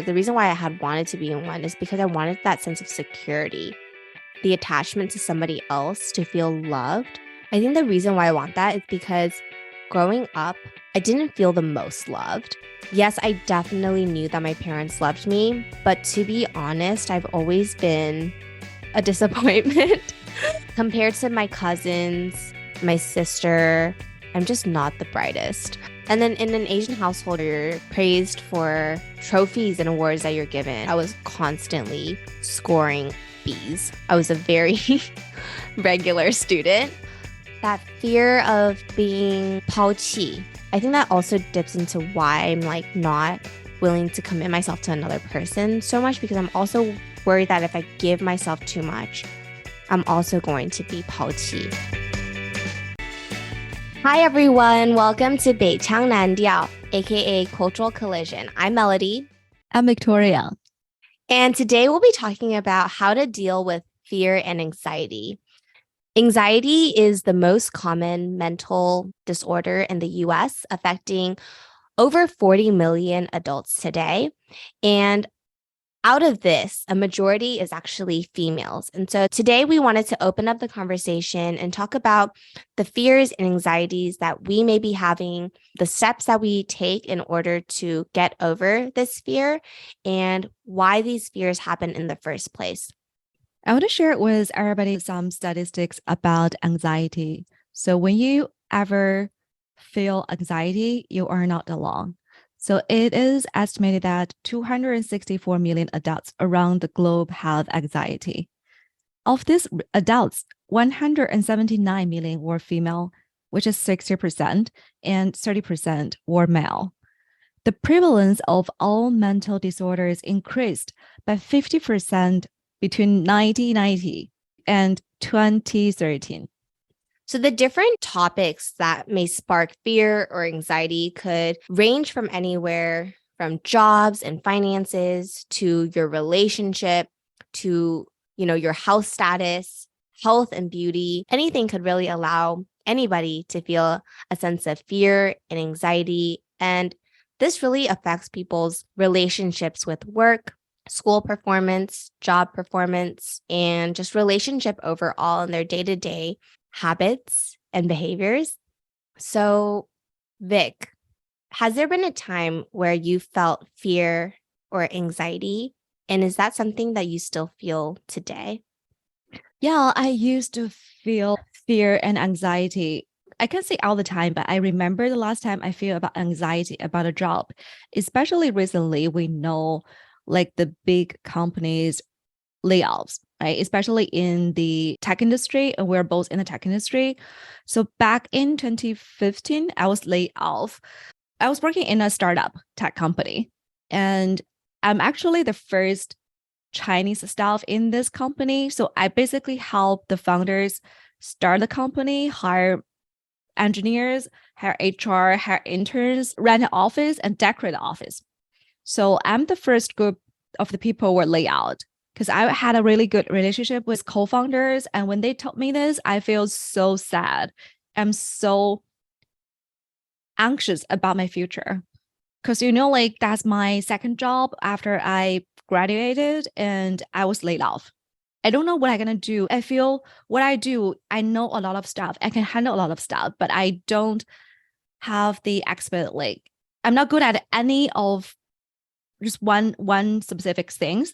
The reason why I had wanted to be in one is because I wanted that sense of security, the attachment to somebody else to feel loved. I think the reason why I want that is because growing up, I didn't feel the most loved. Yes, I definitely knew that my parents loved me, but to be honest, I've always been a disappointment compared to my cousins, my sister. I'm just not the brightest. And then in an Asian household, you're praised for trophies and awards that you're given. I was constantly scoring B's. I was a very regular student. That fear of being 抛弃, I think that also dips into why I'm like not willing to commit myself to another person so much, because I'm also worried that if I give myself too much, I'm also going to be 抛弃. Hi everyone, welcome to 北腔南调, aka Cultural Collision. I'm Melody. I'm Victoria. And today we'll be talking about how to deal with fear and anxiety. Anxiety is the most common mental disorder in the US, affecting over 40 million adults today. And out of this, a majority is actually females. And so today we wanted to open up the conversation and talk about the fears and anxieties that we may be having, the steps that we take in order to get over this fear, and why these fears happen in the first place. I want to share with everybody some statistics about anxiety. So when you ever feel anxiety, you are not alone. So it is estimated that 264 million adults around the globe have anxiety. Of these adults, 179 million were female, which is 60%, and 30% were male. The prevalence of all mental disorders increased by 50% between 1990 and 2013. So the different topics that may spark fear or anxiety could range from anywhere from jobs and finances to your relationship to, your health status, health and beauty. Anything could really allow anybody to feel a sense of fear and anxiety. And this really affects people's relationships with work, school performance, job performance, and just relationship overall in their day-to-day habits and behaviors. So, Vic, has there been a time where you felt fear or anxiety? And is that something that you still feel today? Yeah, I used to feel fear and anxiety. I can't say all the time, but I remember the last time I feel about anxiety about a job, especially recently, we know like the big companies layoffs, right? Especially in the tech industry, and we're both in the tech industry. So back in 2015, I was laid off. I was working in a startup tech company, and I'm actually the first Chinese staff in this company. So I basically help the founders start the company, hire engineers, hire HR, hire interns, rent an office, and decorate the office. So I'm the first group of the people who were laid out, because I had a really good relationship with co-founders. And when they told me this, I feel so sad. I'm so anxious about my future. Because, like that's my second job after I graduated and I was laid off. I don't know what I'm going to do. I feel what I do, I know a lot of stuff. I can handle a lot of stuff, but I don't have the expert, I'm not good at any of just one specific things.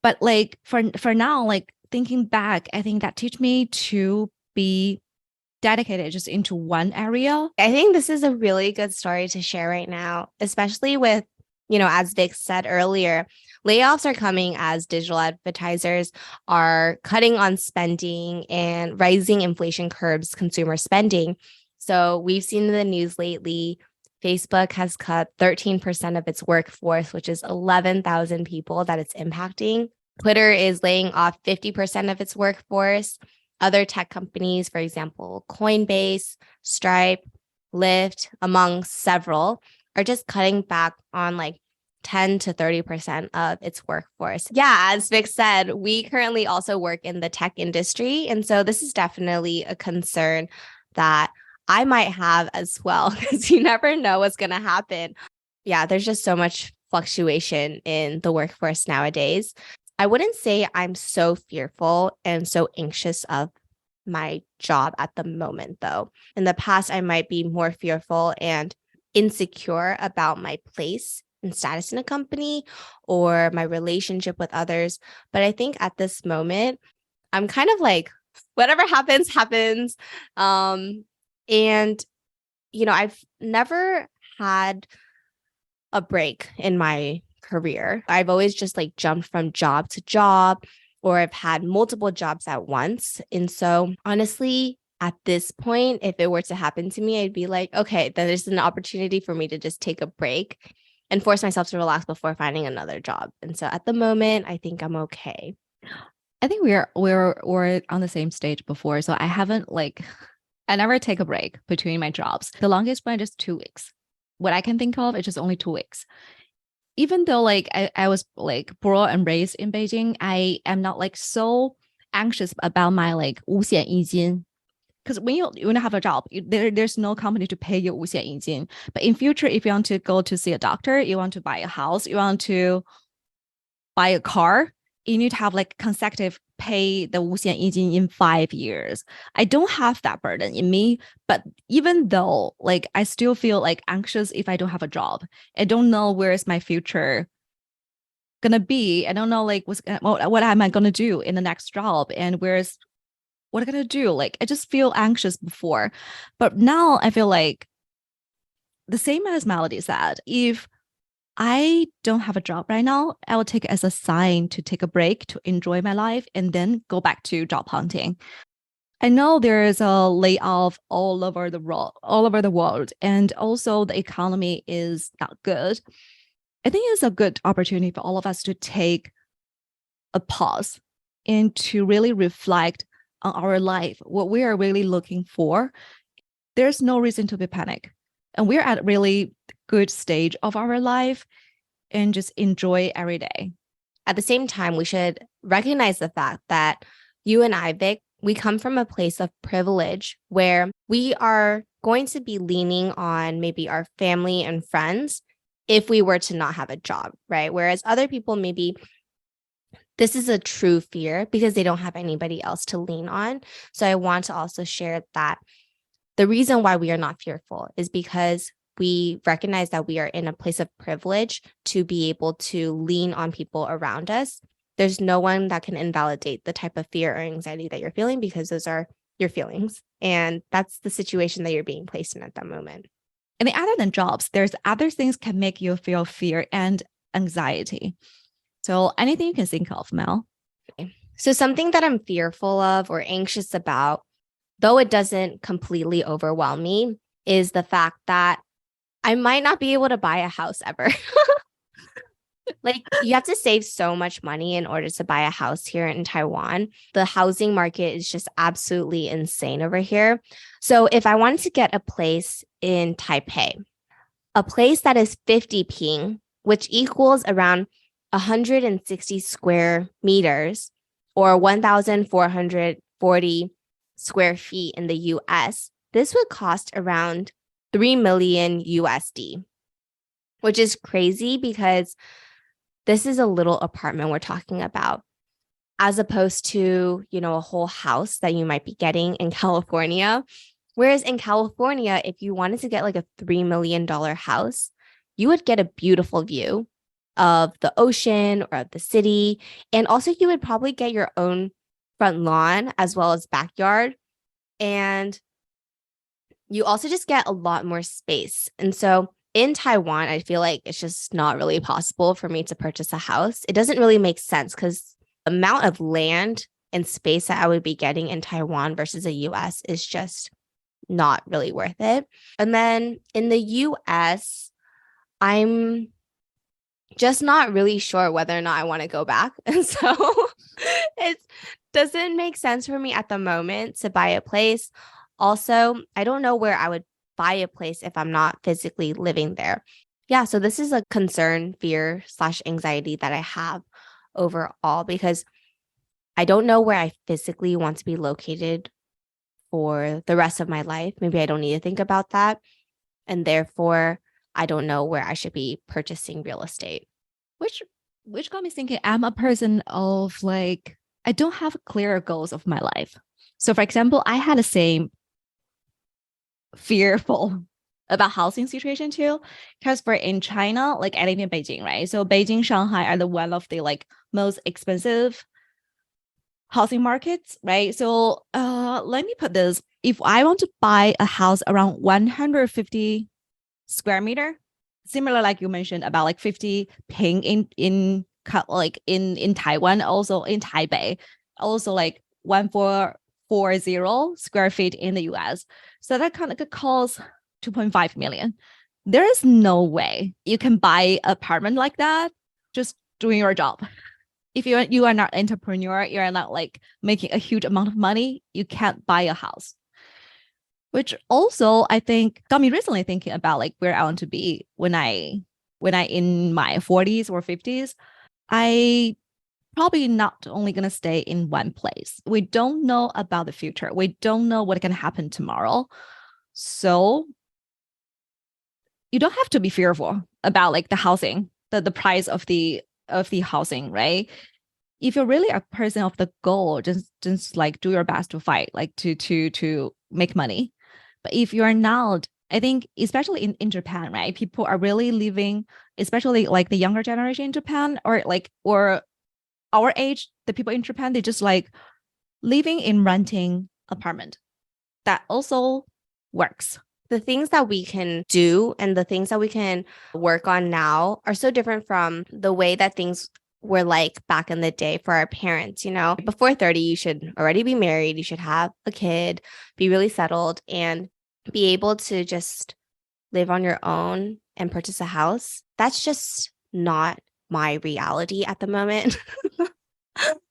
But for now, thinking back, I think that teach me to be dedicated just into one area. I think this is a really good story to share right now, especially with, as Vic said earlier, layoffs are coming as digital advertisers are cutting on spending and rising inflation curbs consumer spending. So we've seen in the news lately, Facebook has cut 13% of its workforce, which is 11,000 people that it's impacting. Twitter is laying off 50% of its workforce. Other tech companies, for example, Coinbase, Stripe, Lyft, among several, are just cutting back on 10 to 30% of its workforce. Yeah, as Vic said, we currently also work in the tech industry. And so this is definitely a concern that I might have as well, because you never know what's going to happen. Yeah, there's just so much fluctuation in the workforce nowadays. I wouldn't say I'm so fearful and so anxious of my job at the moment, though. In the past, I might be more fearful and insecure about my place and status in a company or my relationship with others. But I think at this moment, I'm kind of like, whatever happens, happens. And, I've never had a break in my career. I've always just like jumped from job to job, or I've had multiple jobs at once. And so, honestly, at this point, if it were to happen to me, I'd be like, okay, then there's an opportunity for me to just take a break and force myself to relax before finding another job. And so at the moment, I think I'm okay. I think we're on the same stage before. So I haven't like I never take a break between my jobs. The longest one is just 2 weeks. What I can think of is just only 2 weeks. Even though like I was like brought and raised in Beijing, I am not like so anxious about my like 五险一金. Because when you have a job, there's no company to pay you 五险一金. But in future, if you want to go to see a doctor, you want to buy a house, you want to buy a car, you need to have like consecutive pay the 五险一金 in 5 years. I don't have that burden in me, but even though like I still feel like anxious if I don't have a job. I don't know where is my future gonna be. I don't know like what am I gonna do in the next job and where's what am I gonna do? Like I just feel anxious before, but now I feel like the same as Melody said. If I don't have a job right now, I will take it as a sign to take a break, to enjoy my life, and then go back to job hunting. I know there is a layoff all over the world, and also the economy is not good. I think it's a good opportunity for all of us to take a pause and to really reflect on our life, what we are really looking for. There's no reason to be panic. And we're at a really good stage of our life and just enjoy every day. At the same time, we should recognize the fact that you and I, Vic, we come from a place of privilege where we are going to be leaning on maybe our family and friends if we were to not have a job, right? Whereas other people, maybe this is a true fear because they don't have anybody else to lean on. So I want to also share that the reason why we are not fearful is because we recognize that we are in a place of privilege to be able to lean on people around us. There's no one that can invalidate the type of fear or anxiety that you're feeling because those are your feelings. And that's the situation that you're being placed in at that moment. And other than jobs, there's other things can make you feel fear and anxiety. So anything you can think of, Mel? So something that I'm fearful of or anxious about, though it doesn't completely overwhelm me, is the fact that I might not be able to buy a house ever. Like you have to save so much money in order to buy a house here in Taiwan. The housing market is just absolutely insane over here. So if I wanted to get a place in Taipei, a place that is 50 ping, which equals around 160 square meters or 1,440 square feet in the US, this would cost around 3 million USD, which is crazy because this is a little apartment we're talking about, as opposed to, a whole house that you might be getting in California. Whereas in California, if you wanted to get like a $3 million house, you would get a beautiful view of the ocean or of the city. And also you would probably get your own front lawn as well as backyard. And you also just get a lot more space. And so in Taiwan, I feel like it's just not really possible for me to purchase a house. It doesn't really make sense because the amount of land and space that I would be getting in Taiwan versus the US is just not really worth it. And then in the US, I'm just not really sure whether or not I want to go back. And so it doesn't make sense for me at the moment to buy a place. Also, I don't know where I would buy a place if I'm not physically living there. Yeah, so this is a concern, fear / anxiety that I have overall because I don't know where I physically want to be located for the rest of my life. Maybe I don't need to think about that. And therefore, I don't know where I should be purchasing real estate. Which got me thinking, I'm a person of like, I don't have clear goals of my life. So for example, I had the same fearful about housing situation too. Because for in China, like I live in Beijing, right? So Beijing, Shanghai are the one of the like most expensive housing markets, right? So let me put this. If I want to buy a house around 150 square meter, similar like you mentioned about like 50 ping like in Taiwan, also in Taipei, also like 1440 square feet in the US. So that kind of could cost 2.5 million. There is no way you can buy an apartment like that just doing your job. If you are not entrepreneur, you're not like making a huge amount of money, you can't buy a house. Which also I think got me recently thinking about like where I want to be when I in my 40s or 50s. I probably not only going to stay in one place. We don't know about the future. We don't know what can happen tomorrow. So you don't have to be fearful about like the housing, the price of the housing, right? If you're really a person of the goal, just like do your best to fight, like to make money. But if you're not, I think especially in Japan, right? People are really living, especially like the younger generation in Japan, or our age, the people in Japan, they just like living in renting apartment. That also works. The things that we can do and the things that we can work on now are so different from the way that things were like back in the day for our parents. Before 30, you should already be married, you should have a kid, be really settled, and be able to just live on your own and purchase a house. That's just not my reality at the moment.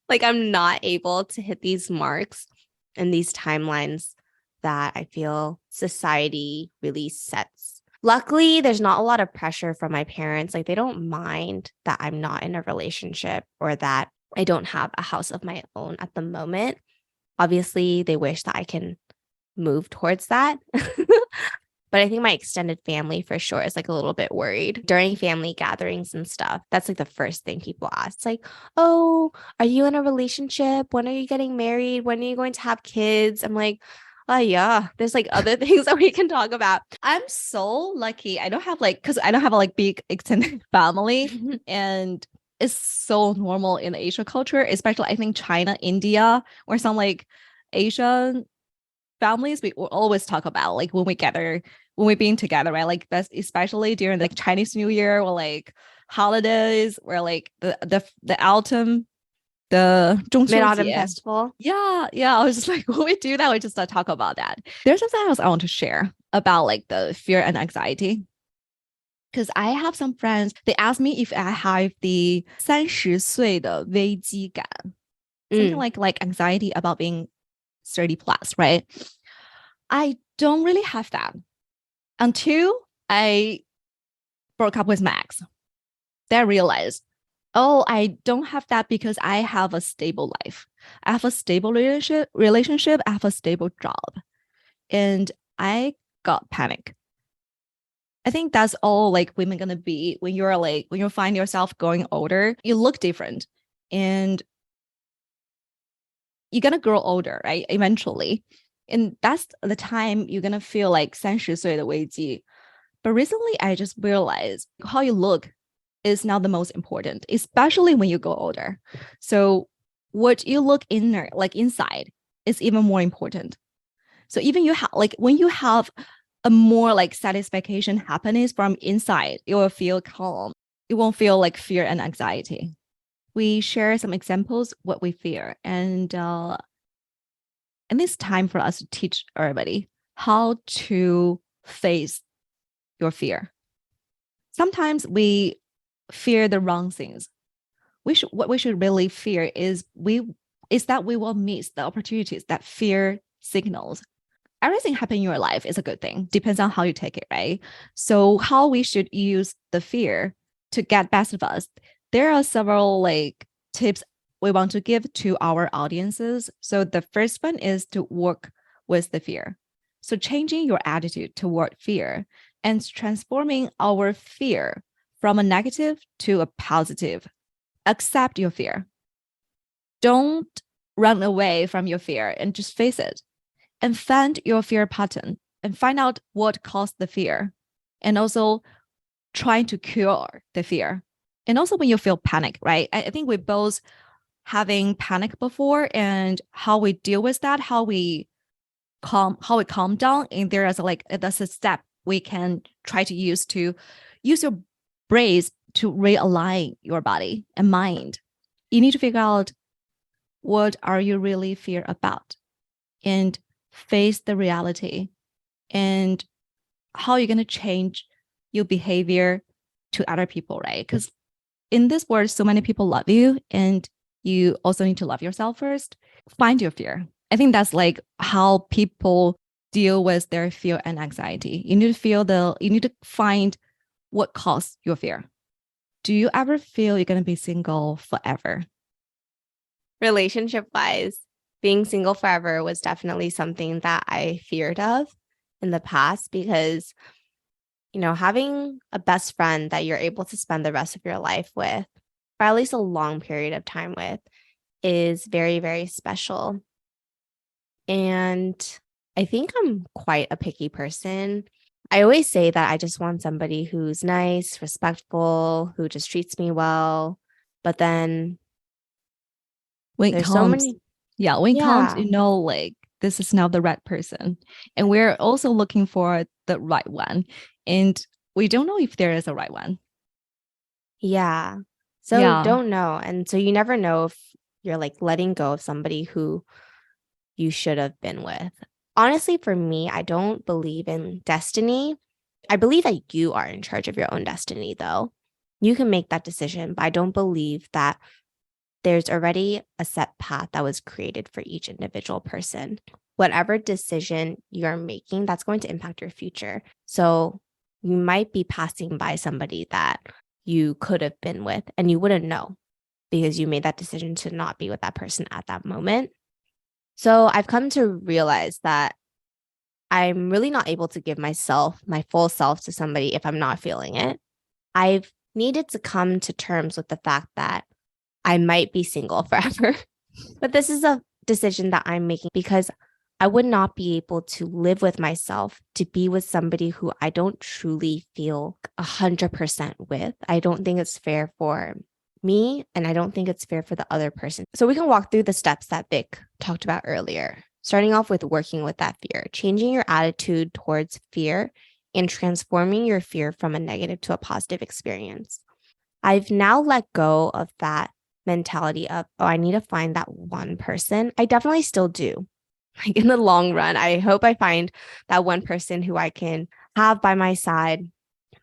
Like, I'm not able to hit these marks and these timelines that I feel society really sets. Luckily, there's not a lot of pressure from my parents. Like, they don't mind that I'm not in a relationship or that I don't have a house of my own at the moment. Obviously, they wish that I can move towards that. But I think my extended family for sure is like a little bit worried during family gatherings and stuff. That's like the first thing people ask. It's like, oh, are you in a relationship? When are you getting married? When are you going to have kids? I'm like, oh, yeah, there's like other things that we can talk about. I'm so lucky. I don't have like, because I don't have a like big extended family. And it's so normal in the Asian culture, especially I think China, India, or some like Asian families. We will always talk about like when we being together, right? Like best, especially during the Chinese New Year or like holidays, or like the autumn, the 中秋节 Mid-Autumn Festival. Yeah, yeah. I was just like, when we do that, we just talk about that. There's something else I want to share about like the fear and anxiety. Because I have some friends, they ask me if I have the 30岁的危机感, something like anxiety about being 30 plus, right? I don't really have that until I broke up with Max. Then I realized, oh, I don't have that because I have a stable life. I have a stable relationship. I have a stable job. And I got panic. I think that's all like women gonna be when you find yourself growing older, you look different and you're gonna grow older, right? Eventually. And that's the time you're gonna feel like 30岁的危机. But recently I just realized how you look is now the most important, especially when you go older. So what you look inside is even more important. So even you have like when you have a more like satisfaction, happiness from inside, you will feel calm. You won't feel like fear and anxiety. We share some examples what we fear, and it's time for us to teach everybody how to face your fear. Sometimes we fear the wrong things. What we should really fear is that we will miss the opportunities that fear signals. Everything happening in your life is a good thing. Depends on how you take it, right? So how we should use the fear to get best of us. There are several like tips we want to give to our audiences. So the first one is to work with the fear. So changing your attitude toward fear and transforming our fear from a negative to a positive. Accept your fear. Don't run away from your fear and just face it and find your fear pattern and find out what caused the fear and also trying to cure the fear. And also when you feel panic, right? I think we both having panic before and how we deal with that, how we calm down. And there is like that's a step we can try to use your brains to realign your body and mind. You need to figure out what are you really fear about and face the reality and how you're going to change your behavior to other people, right? Because in this world, so many people love you and you also need to love yourself first. Find your fear. I think that's like how people deal with their fear and anxiety. You need to find what caused your fear. Do you ever feel you're going to be single forever? Relationship wise, being single forever was definitely something that I feared of in the past because, having a best friend that you're able to spend the rest of your life with, or at least a long period of time with, is very, very special. And I think I'm quite a picky person. I always say that I just want somebody who's nice, respectful, who just treats me well. But then When it there's so comes, many. yeah, when it comes, Yeah. like this is now the right person. And we're also looking for the right one. And we don't know if there is a right one. Yeah. So Yeah. don't know. And so you never know if you're like letting go of somebody who you should have been with. Honestly, for me, I don't believe in destiny. I believe that you are in charge of your own destiny, though. You can make that decision, but I don't believe that there's already a set path that was created for each individual person. Whatever decision you're making, that's going to impact your future. So you might be passing by somebody that you could have been with and you wouldn't know because you made that decision to not be with that person at that moment. So I've come to realize that I'm really not able to give myself, my full self to somebody if I'm not feeling it. I've needed to come to terms with the fact that I might be single forever. But this is a decision that I'm making because I would not be able to live with myself to be with somebody who I don't truly feel 100% with. I don't think it's fair for me, and I don't think it's fair for the other person. So we can walk through the steps that Vic talked about earlier, starting off with working with that fear, changing your attitude towards fear and transforming your fear from a negative to a positive experience. I've now let go of that mentality of, oh, I need to find that one person. I definitely still do. Like in the long run, I hope I find that one person who I can have by my side.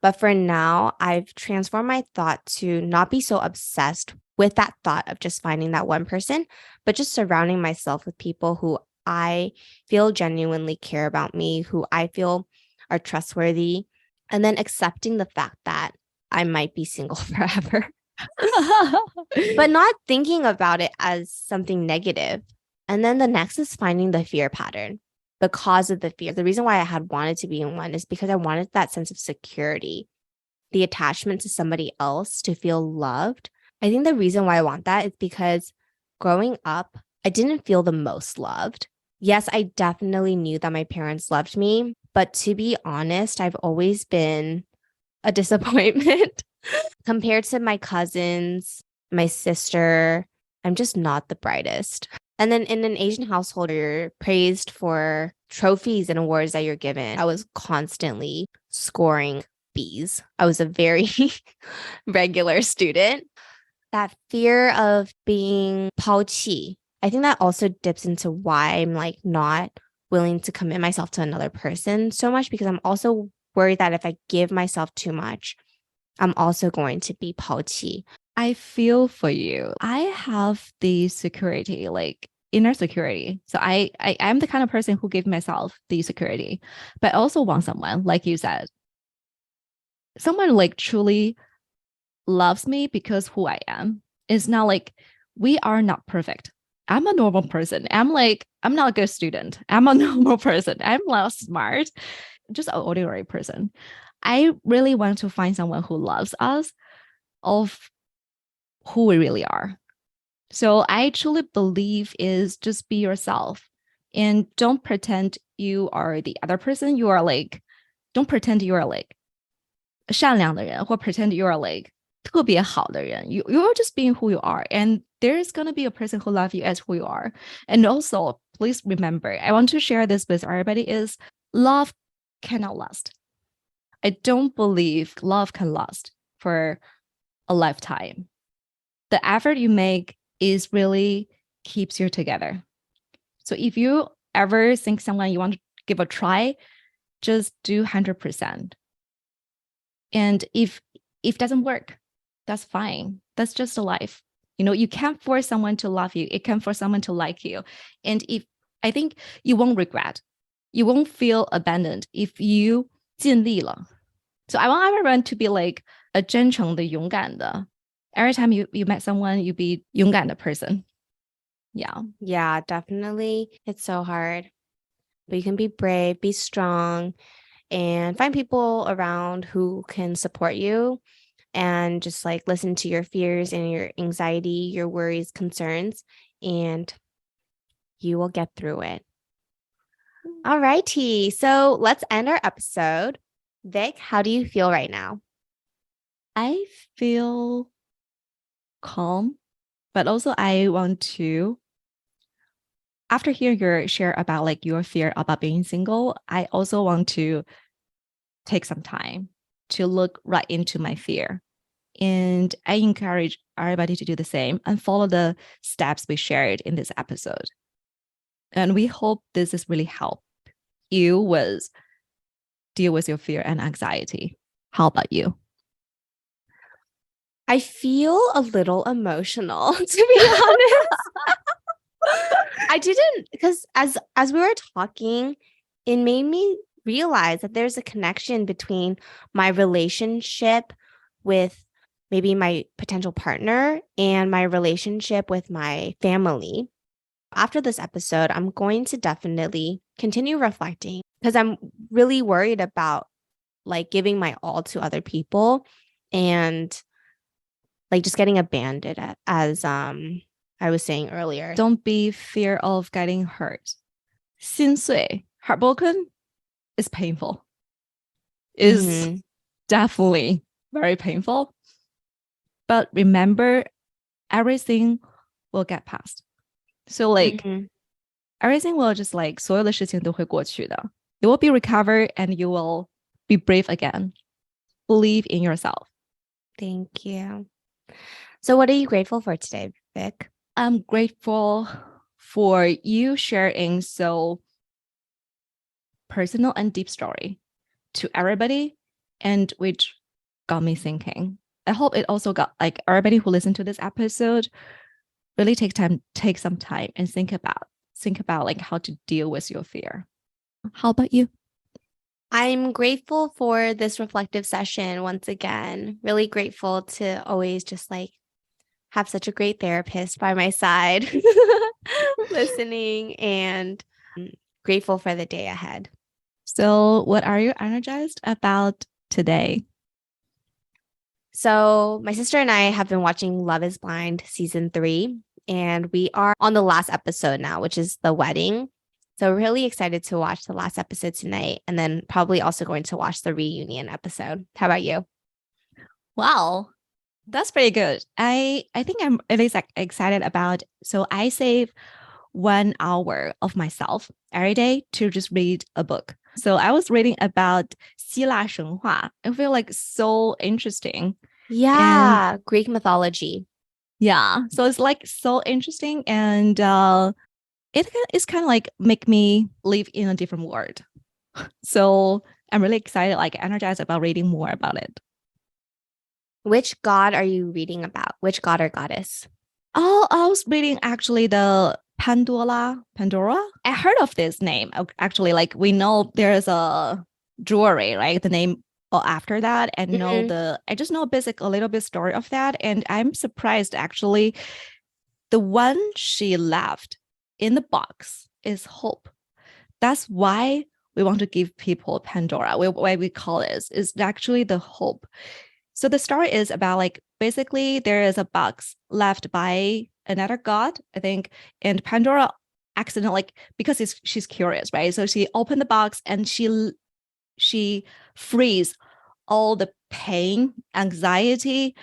But for now, I've transformed my thought to not be so obsessed with that thought of just finding that one person, but just surrounding myself with people who I feel genuinely care about me, who I feel are trustworthy, and then accepting the fact that I might be single forever, but not thinking about it as something negative. And then the next is finding the fear pattern, the cause of the fear. The reason why I had wanted to be in one is because I wanted that sense of security, the attachment to somebody else to feel loved. I think the reason why I want that is because growing up, I didn't feel the most loved. Yes, I definitely knew that my parents loved me, but to be honest, I've always been a disappointment compared to my cousins, my sister. I'm just not the brightest. And then in an Asian household, you're praised for trophies and awards that you're given. I was constantly scoring B's. I was a very regular student. That fear of being 抛弃, I think that also dips into why I'm like not willing to commit myself to another person so much because I'm also worried that if I give myself too much, I'm also going to be 抛弃. I feel for you. I have the security, like inner security. So I'm the kind of person who give myself the security, but I also want someone, like you said, someone like truly loves me because who I am. It's not like we are not perfect. I'm a normal person. I'm not a good student. I'm a normal person. I'm not smart, just an ordinary person. I really want to find someone who loves us of who we really are. So I truly believe is just be yourself and don't pretend you are the other person. You are like, don't pretend you are like 善良的人或 pretend you are like 特别好的人. You're just being who you are. And there's going to be a person who loves you as who you are. And also, please remember, I want to share this with everybody is love cannot last. I don't believe love can last for a lifetime. The effort you make is really keeps you together. So if you ever think someone you want to give a try, just do 100%. And if it doesn't work, that's fine. That's just a life. You can't force someone to love you. It can force someone to like you. And if I think you won't regret, you won't feel abandoned if you 尽力了. So I want everyone to be like a 真诚的勇敢的. Every time you met someone, you be 勇敢的 person. Yeah. Yeah, definitely. It's so hard. But you can be brave, be strong, and find people around who can support you and just like listen to your fears and your anxiety, your worries, concerns, and you will get through it. All righty. So let's end our episode. Vic, how do you feel right now? I feel calm, but also I want to, after hearing your share about like your fear about being single, I also want to take some time to look right into my fear. And I encourage everybody to do the same and follow the steps we shared in this episode. And we hope this has really helped you with deal with your fear and anxiety. How about you? I feel a little emotional, to be honest. I didn't, because as we were talking, it made me realize that there's a connection between my relationship with maybe my potential partner and my relationship with my family. After this episode, I'm going to definitely continue reflecting because I'm really worried about like giving my all to other people and like just getting abandoned as I was saying earlier. Don't be fear of getting hurt. 心碎, heartbroken is painful. Is definitely very painful. But remember, everything will get past. So like everything will just like 所有的事情都会过去的. It will be recovered and you will be brave again. Believe in yourself. Thank you. So what are you grateful for today, Vic? I'm grateful for you sharing so personal and deep story to everybody, and which got me thinking. I hope it also got like everybody who listened to this episode really take some time and think about like how to deal with your fear. How about you? I'm grateful for this reflective session once again. Really grateful to always just like have such a great therapist by my side, listening, and grateful for the day ahead. So, what are you energized about today? So, my sister and I have been watching Love is Blind season 3, and we are on the last episode now, which is the wedding. So, really excited to watch the last episode tonight, and then probably also going to watch the reunion episode. How about you? Wow, that's pretty good. I think I'm really excited about. So, I save 1 hour of myself every day to just read a book. So I was reading about 希腊神话. I feel like so interesting. Yeah, and Greek mythology. Yeah, so it's like so interesting, and it's kind of like make me live in a different world. So I'm really excited, like energized about reading more about it. Which god are you reading about? Which god or goddess? Oh, I was reading actually the Pandora. I heard of this name. Actually, like we know there's a jewelry, right? The name after that, and I just know a little bit story of that. And I'm surprised actually the one she left in the box is hope. That's why we want to give people Pandora. Why we call this is actually the hope. So the story is about like basically there is a box left by another god, I think, and Pandora accidentally, like, because she's curious, right? So she opened the box and she frees all the pain, anxiety,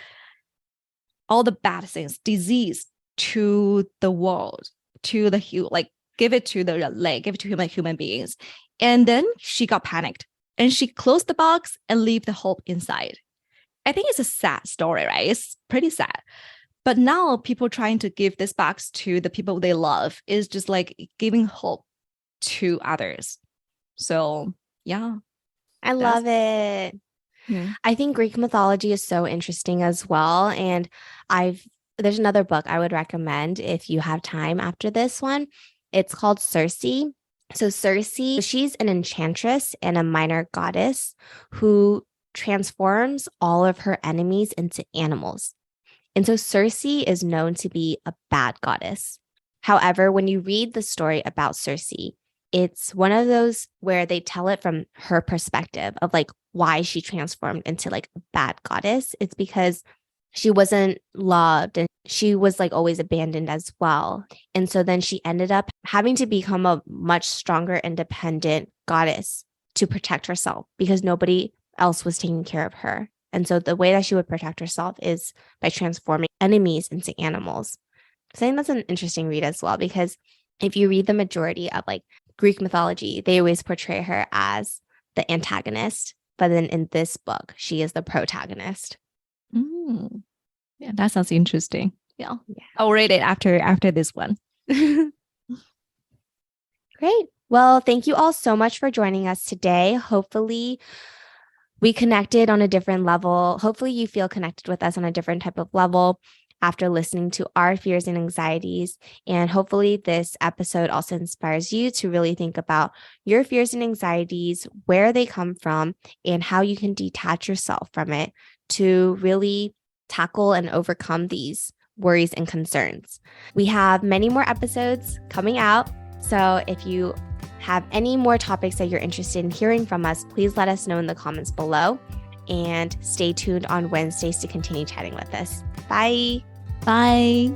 all the bad things, disease to the world, to the like give it to give it to human beings. And then she got panicked and she closed the box and leave the hope inside. I think it's a sad story, right? It's pretty sad. But now people trying to give this box to the people they love is just like giving hope to others. So yeah, I love it. Yeah. I think Greek mythology is so interesting as well. And there's another book I would recommend if you have time after this one. It's called Circe. So Circe, she's an enchantress and a minor goddess who transforms all of her enemies into animals. And so Circe is known to be a bad goddess. However, when you read the story about Circe, it's one of those where they tell it from her perspective of like why she transformed into like a bad goddess. It's because she wasn't loved and she was like always abandoned as well. And so then she ended up having to become a much stronger, independent goddess to protect herself because nobody else was taking care of her. And so the way that she would protect herself is by transforming enemies into animals. So I think that's an interesting read as well, because if you read the majority of like Greek mythology, they always portray her as the antagonist. But then in this book, she is the protagonist. Yeah, that sounds interesting. Yeah. I'll read it after this one. Great. Well, thank you all so much for joining us today. Hopefully we connected on a different level. Hopefully you feel connected with us on a different type of level after listening to our fears and anxieties. And hopefully this episode also inspires you to really think about your fears and anxieties, where they come from, and how you can detach yourself from it to really tackle and overcome these worries and concerns. We have many more episodes coming out. So if you have any more topics that you're interested in hearing from us, please let us know in the comments below. And stay tuned on Wednesdays to continue chatting with us. Bye. Bye.